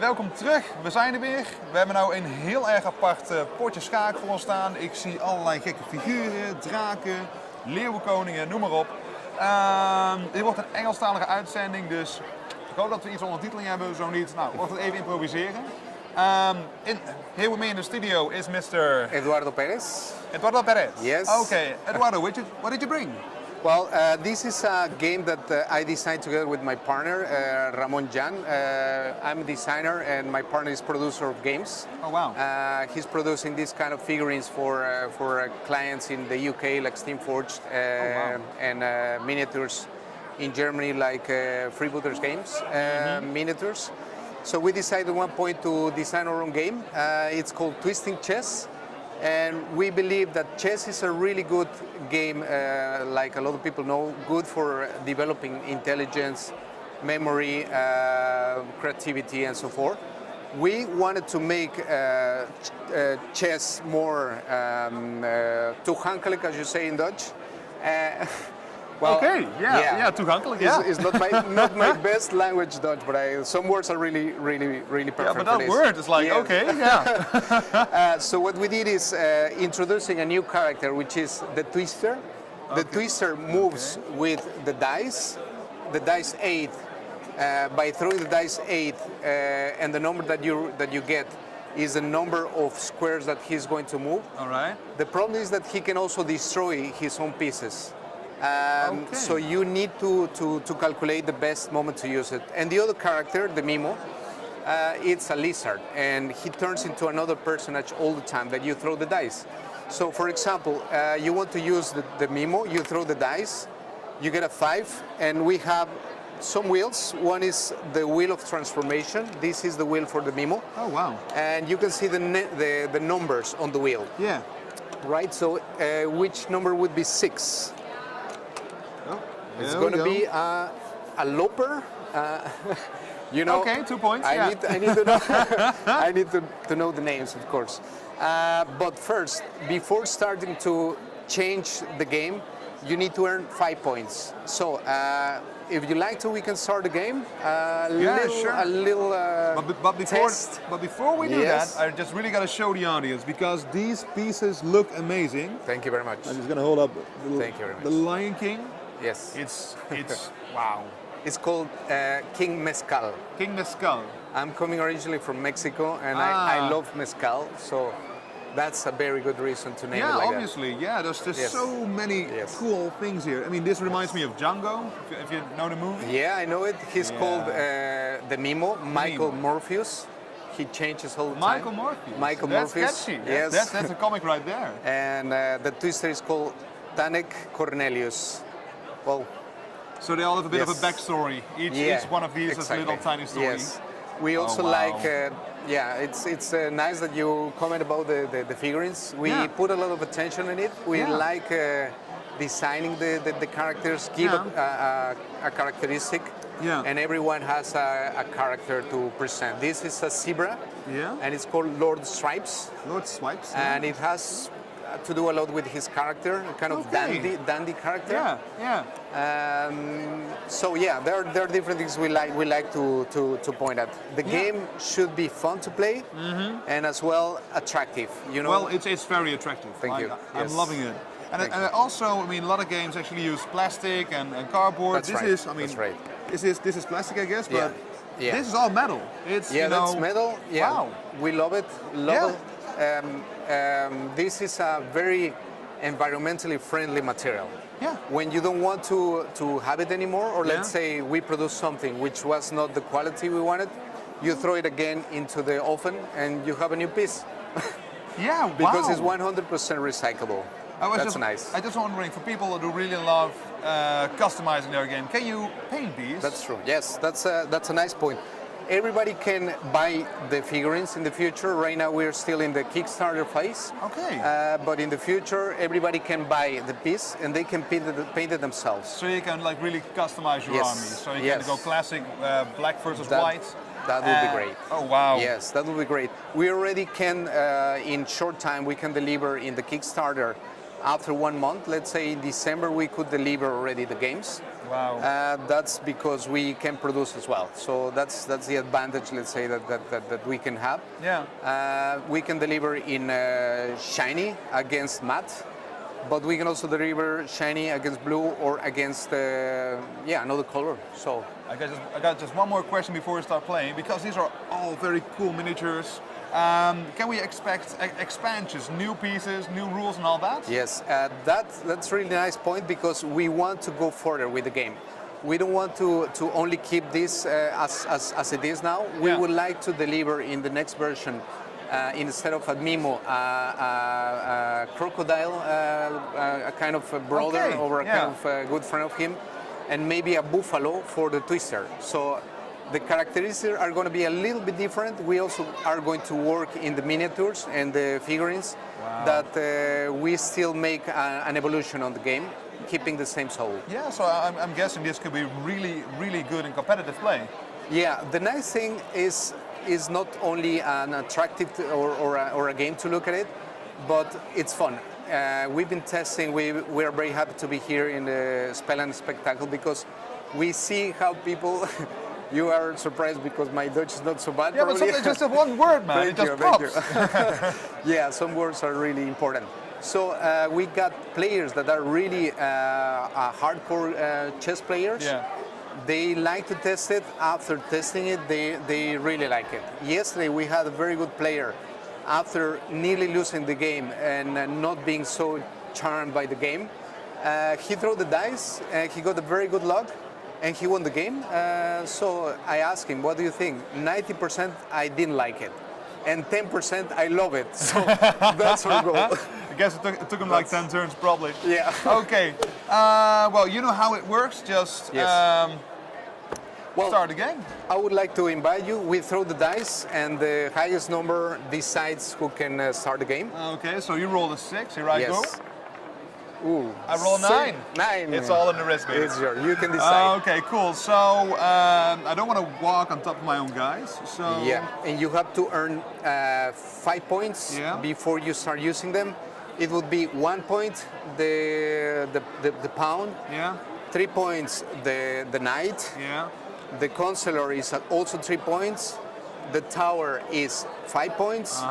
Welkom terug, we zijn er weer. We hebben nu een heel erg apart potje schaak voor ons staan. Ik zie allerlei gekke figuren, draken, leeuwenkoningen, noem maar op. Dit wordt een Engelstalige uitzending, dus ik hoop dat we iets ondertiteling hebben, zo niet. Nou, wordt het even improviseren. Here with me in the studio is Mr. Eduardo Pérez. Eduardo Pérez? Yes. Okay, Eduardo, what did you bring? Well, this is a game that I designed together with my partner, Ramon Jan. I'm a designer and my partner is producer of games. Oh, wow. He's producing these kind of figurines for clients in the UK, like Steamforged, and miniatures in Germany, like Freebooters Games, miniatures. So we decided at one point to design our own game. It's called Twisting Chess. And we believe that chess is a really good game, like a lot of people know, good for developing intelligence, memory, creativity, and so forth. We wanted to make chess more toegankelijk, as you say in Dutch. Well, okay, yeah, toegankelijk, yeah. It's not my best language, Dutch, but some words are really perfect. Yeah, but that word is like, okay, yeah. So what we did is introducing a new character, which is the Twister. The Twister moves with the dice 8. By throwing the dice 8, and the number that you get is the number of squares that he's going to move. All right. The problem is that he can also destroy his own pieces. So you need to calculate the best moment to use it. And the other character, the Mimo, it's a lizard, and he turns into another personage all the time that you throw the dice. So for example, you want to use the Mimo, you throw the dice, you get a 5, and we have some wheels. One is the wheel of transformation. This is the wheel for the Mimo. Oh, wow. And you can see the numbers on the wheel. Yeah. Right, so which number would be 6? It's going to be a loper. You know. Okay, 2 points. I need to know. I need to know the names, of course. But first, before starting to change the game, you need to earn 5 points. So, if you like to, we can start the game. Sure. A little test. But before we do that, I just really got to show the audience because these pieces look amazing. Thank you very much. I'm just going to hold up. Thank you very much. The Lion King. Yes. It's wow. It's called King Mezcal. King Mezcal. I'm coming originally from Mexico, and I love mezcal, so that's a very good reason to name it like that. Obviously. Yeah, there's so many cool things here. I mean, this reminds me of Django, if you know the movie. Yeah, I know it. He's called the Mimo, Michael Morpheus. He changes all the time. Michael Morpheus. That's catchy. Yes. That's a comic right there. And the twister is called Tanek Cornelius. Well, so they all have a bit of a backstory. Each one of these has a little tiny story. Yes. We also like, it's nice that you comment about the figurines. We put a lot of attention in it. We like designing the characters, give a characteristic, and everyone has a character to present. This is a zebra, and it's called Lord Stripes. Lord Stripes. And it has to do a lot with his character, a kind of dandy character. So there are different things we like to point at. The game should be fun to play and as well attractive. You know. Well, it's very attractive. Thank you. I'm loving it. And also, I mean, a lot of games actually use plastic and cardboard. This is plastic, I guess, but this is all metal. It's that's metal. Yeah. Wow. We love it. Love it. This is a very environmentally friendly material. Yeah. When you don't want to have it anymore, or let's say we produce something which was not the quality we wanted, you throw it again into the oven and you have a new piece. Because it's 100% recyclable. That's nice. I just wondering, for people who really love customizing their game, can you paint these? That's true. Yes, that's a nice point. Everybody can buy the figurines in the future. Right now we're still in the Kickstarter phase. Okay. But in the future, everybody can buy the piece and they can paint it themselves. So you can like really customize your army. So you can go classic black versus white. That would be great. Oh wow. Yes, that would be great. We already can, in short time, we can deliver in the Kickstarter after 1 month, let's say in December, we could deliver already the games. Wow. That's because we can produce as well. So that's the advantage, let's say, that we can have. Yeah. We can deliver in shiny against matte, but we can also deliver shiny against blue or against another color. So I got just one more question before we start playing, because these are all very cool miniatures. Can we expect expansions, new pieces, new rules and all that? Yes, that's a really nice point, because we want to go further with the game. We don't want to only keep this as it is now. We would like to deliver in the next version, instead of a Mimo, a crocodile, a kind of a brother or a kind of a good friend of him, and maybe a buffalo for the twister. So the characteristics are going to be a little bit different. We also are going to work in the miniatures and the figurines, that we still make an evolution on the game, keeping the same soul. Yeah, so I'm guessing this could be really, really good in competitive play. Yeah, the nice thing is not only an attractive or a game to look at it, but it's fun. We've been testing. We are very happy to be here in the Spellenspektakel, because we see how people. You are surprised because my Dutch is not so bad. Yeah, probably. but it's just a one word, man. It just pops. Yeah, some words are really important. So we got players that are really hardcore chess players. Yeah. They like to test it. After testing it, they really like it. Yesterday we had a very good player. After nearly losing the game and not being so charmed by the game, he threw the dice. He got a very good luck. And he won the game. So I asked him, what do you think? 90% I didn't like it. And 10% I love it. So that's our goal. I guess it took him like 10 turns, probably. Yeah. Okay. Well, you know how it works. Just start the game. I would like to invite you. We throw the dice, and the highest number decides who can start the game. Okay, so you roll a 6. Here I go. Ooh, I roll 9. 9. It's all in the wrist, baby. It's yours. You can decide. Okay, cool. So I don't want to walk on top of my own guys. So yeah, and you have to earn 5 points before you start using them. It would be 1 point the pawn. Yeah. 3 points the knight. Yeah. The consular is also 3 points. The tower is 5 points.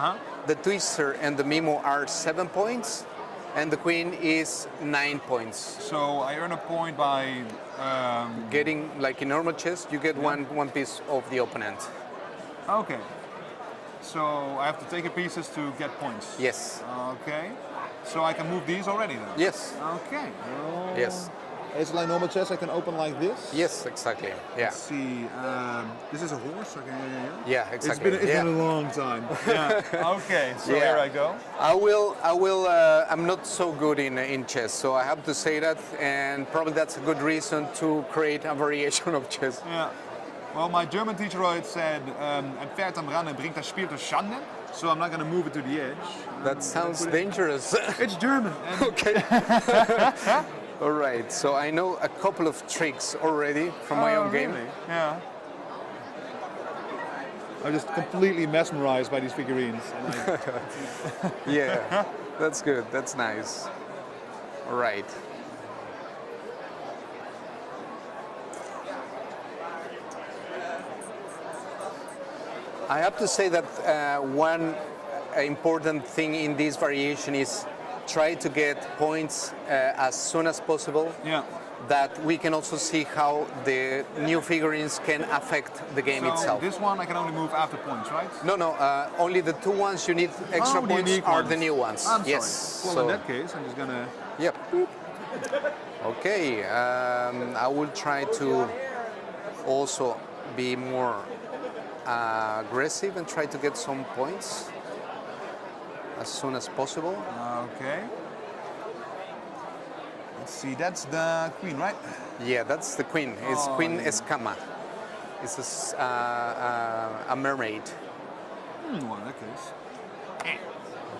The twister and the mimo are 7 points. And the queen is 9 points. So I earn a point by getting, like in normal chess, you get one piece of the opponent. Okay. So I have to take your pieces to get points. Yes. Okay. So I can move these already then. Yes. Okay. Yes. Is it like normal chess? I can open like this. Yes, exactly. Yeah. Let's see. This is a horse. Okay. Yeah, exactly. It's been a long time. Yeah. Okay. So here I go. I will. I'm not so good in chess, so I have to say that, and probably that's a good reason to create a variation of chess. Yeah. Well, my German teacher always said, "Entfernt am Rande bringt das Spiel zur Schande." So I'm not going to move it to the edge. That sounds dangerous. It's German. Okay. All right, so I know a couple of tricks already from my own game. Really? Yeah. I'm just completely mesmerized by these figurines. Yeah, that's good. That's nice. All right. I have to say that one important thing in this variation is try to get points as soon as possible. Yeah. That we can also see how the new figurines can affect the game itself. This one I can only move after points, right? No. Only the 2 ones you need extra points are the new ones. Yes. Sorry. Well, in that case, I'm just gonna. Yep. Okay. I will try to also be more aggressive and try to get some points as soon as possible. Okay. Let's see, that's the queen, right? Yeah, that's the queen. It's Queen Escama. It's a mermaid. Well, in that case.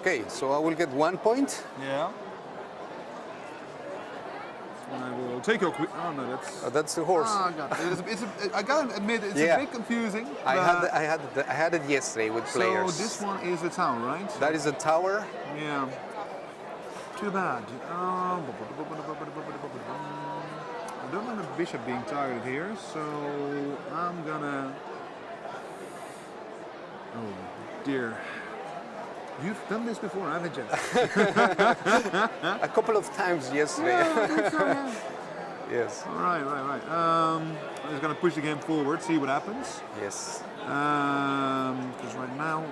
Okay, so I will get 1 point. Yeah. And I will take your queen. Oh no, that's the horse. Oh, God. I gotta admit, it's a bit confusing. I had it yesterday with players. So this one is the tower, right? That is the tower. Yeah. too bad. I don't want the bishop being targeted here, so I'm gonna... Oh dear. You've done this before, haven't you? A couple of times yesterday. Yeah, I think so, yeah. Yes. Right. I'm just gonna push the game forward, see what happens. Yes. Because right now...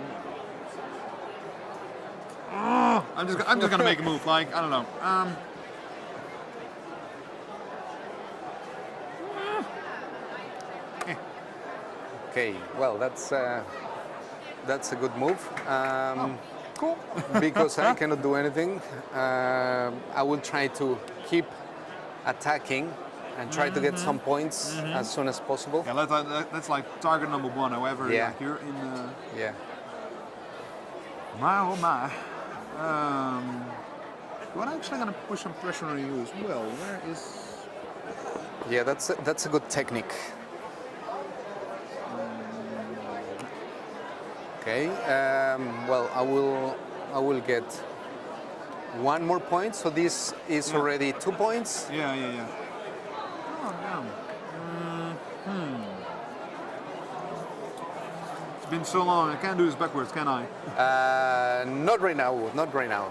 I'm just gonna make a move, like, I don't know. Okay. Well, that's a good move. Cool. Because I cannot do anything. I will try to keep attacking and try to get some points as soon as possible. Yeah, that's like target number one. However, Yeah. like you're in. Yeah. My oh my. Well, I'm actually gonna push some pressure on you as well. Where is? Yeah, that's a good technique. Okay. Well, I will get one more point. So this is already 2 points. Yeah. Oh damn. It's been so long. I can't do this backwards, can I? Not right now. Not right now.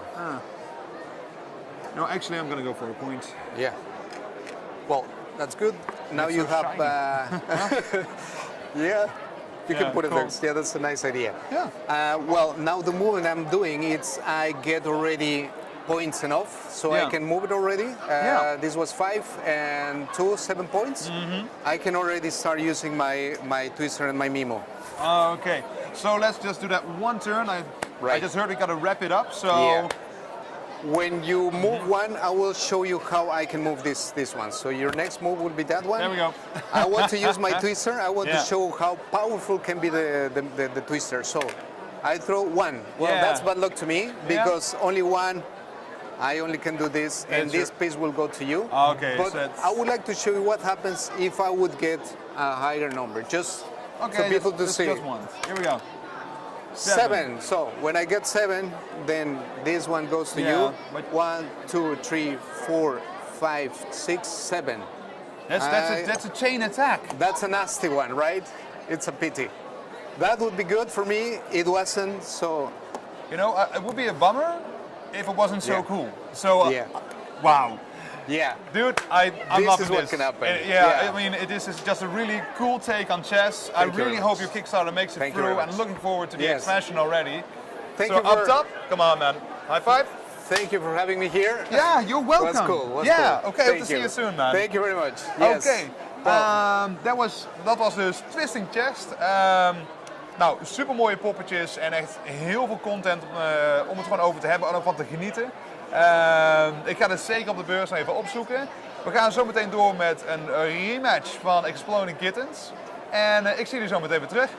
No, actually, I'm gonna go for a point. Yeah. Well, that's good. Now That's you so have. Yeah. You Yeah, can put it cool. there. Yeah, that's a nice idea. Yeah. Well, now the movement I'm doing, I get already points enough, so Yeah. I can move it already. Yeah. This was 5 and 2, 7 points. I can already start using my twister and my mimo. Okay. So let's just do that one turn. I Right. just heard we gotta wrap it up. So. Yeah. When you move one, I will show you how I can move this one. So your next move will be that one. There we go. I want to use my twister. I want Yeah. to show how powerful can be the twister. So I throw one. Well, Yeah. that's bad luck to me because only one. I only can do this, and That's this piece will go to you. Okay, But so it's- I would like to show you what happens if I would get a higher number, just Okay. for people to just see. one. Here we go. 7. So when I get 7, then this one goes to Yeah, you. but- 1, 2, 3, 4, 5, 6, 7. That's a chain attack. That's a nasty one, right? It's a pity. That would be good for me. It wasn't, so You know, it would be a bummer if it wasn't so Yeah. cool. So, yeah. wow. Yeah. Dude, I'm This loving is what this. can happen. Yeah, Yeah. I mean, this is just a really cool take on chess. Thank I you really very hope much. your Kickstarter makes it Thank you through, very and much. looking forward to the Yes. expansion already. Thank so you for up top, come on, man. High five. Thank you for having me here. Yeah, you're welcome. Was cool. Was yeah, cool. okay, Thank hope to see you soon, man. Thank you very much. Yes. Okay, Well, dat was dus Twisting Chest. Nou, super mooie poppetjes en echt heel veel content om het gewoon over te hebben en ook van te genieten. Ik ga dit zeker op de beurs nog even opzoeken. We gaan zo meteen door met een rematch van Exploding Kittens. En ik zie jullie zo meteen weer terug.